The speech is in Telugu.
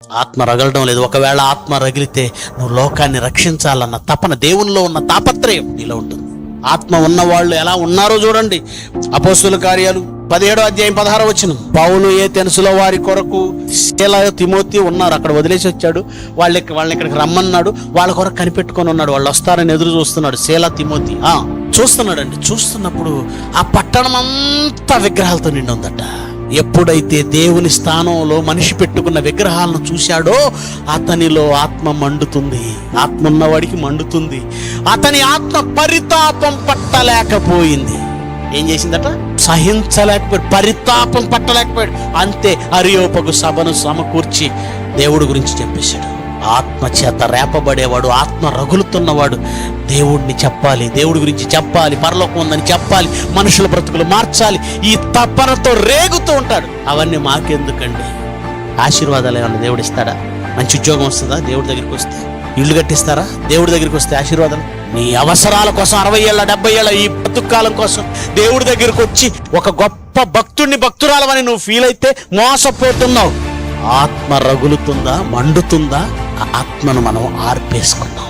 ఆత్మ రగలడం లేదు. ఒకవేళ ఆత్మ రగిలితే నువ్వు లోకాన్ని రక్షించాలన్న తపన, దేవునిలో ఉన్న తాపత్రయం నీలో ఉంటుంది. ఆత్మ ఉన్నవాళ్ళు ఎలా ఉన్నారో చూడండి. అపోస్తుల కార్యాలు 17వ అధ్యాయం 16వ వచనం. పౌలు ఏథెన్సులో వారి కొరకు శీల తిమోతి ఉన్నారు, అక్కడ వదిలేసి వచ్చాడు. వాళ్ళని ఇక్కడికి రమ్మన్నాడు. వాళ్ళ కొరకు కనిపెట్టుకొని ఉన్నాడు. వాళ్ళు వస్తారని ఎదురు చూస్తున్నాడు. శీల తిమోతి చూస్తున్నాడండి. చూస్తున్నప్పుడు ఆ పట్టణం అంతా విగ్రహాలతో నిండి ఉందట. ఎప్పుడైతే దేవుని స్థానంలో మనిషి పెట్టుకున్న విగ్రహాలను చూశాడో అతనిలో ఆత్మ మండుతుంది. ఆత్మ ఉన్నవాడికి మండుతుంది. అతని ఆత్మ పరితాపం పట్టలేకపోయింది. ఏం చేసిందట? సహించలేకపోయాడు, పరితాపం పట్టలేకపోయాడు. అంతే, అరియోపగు సభను సమకూర్చి దేవుడి గురించి చెప్పేశాడు. ఆత్మ చేత రేపబడేవాడు, ఆత్మ రగులుతున్నవాడు దేవుడిని చెప్పాలి, దేవుడి గురించి చెప్పాలి, పరలోకం ఉందని చెప్పాలి, మనుషుల బ్రతుకులు మార్చాలి, ఈ తపనతో రేగుతూ ఉంటాడు. అవన్నీ మాకెందుకండి? ఆశీర్వాదాలు ఏమన్నా దేవుడు ఇస్తాడా? మంచి ఉద్యోగం వస్తుందా దేవుడి దగ్గరికి వస్తే? ఇల్లు కట్టిస్తారా దేవుడి దగ్గరికి వస్తే ఆశీర్వాదాలు? నీ అవసరాల కోసం 60 ఏళ్ళ 70 ఏళ్ళ ఈ బతుకాలం కోసం దేవుడి దగ్గరికి వచ్చి ఒక గొప్ప భక్తురాలవని నువ్వు ఫీల్ అయితే మోసపోతున్నావు. ఆత్మ రగులుతుందా, మండుతుందా? ఆ ఆత్మను మనం ఆర్పేసుకున్నాం.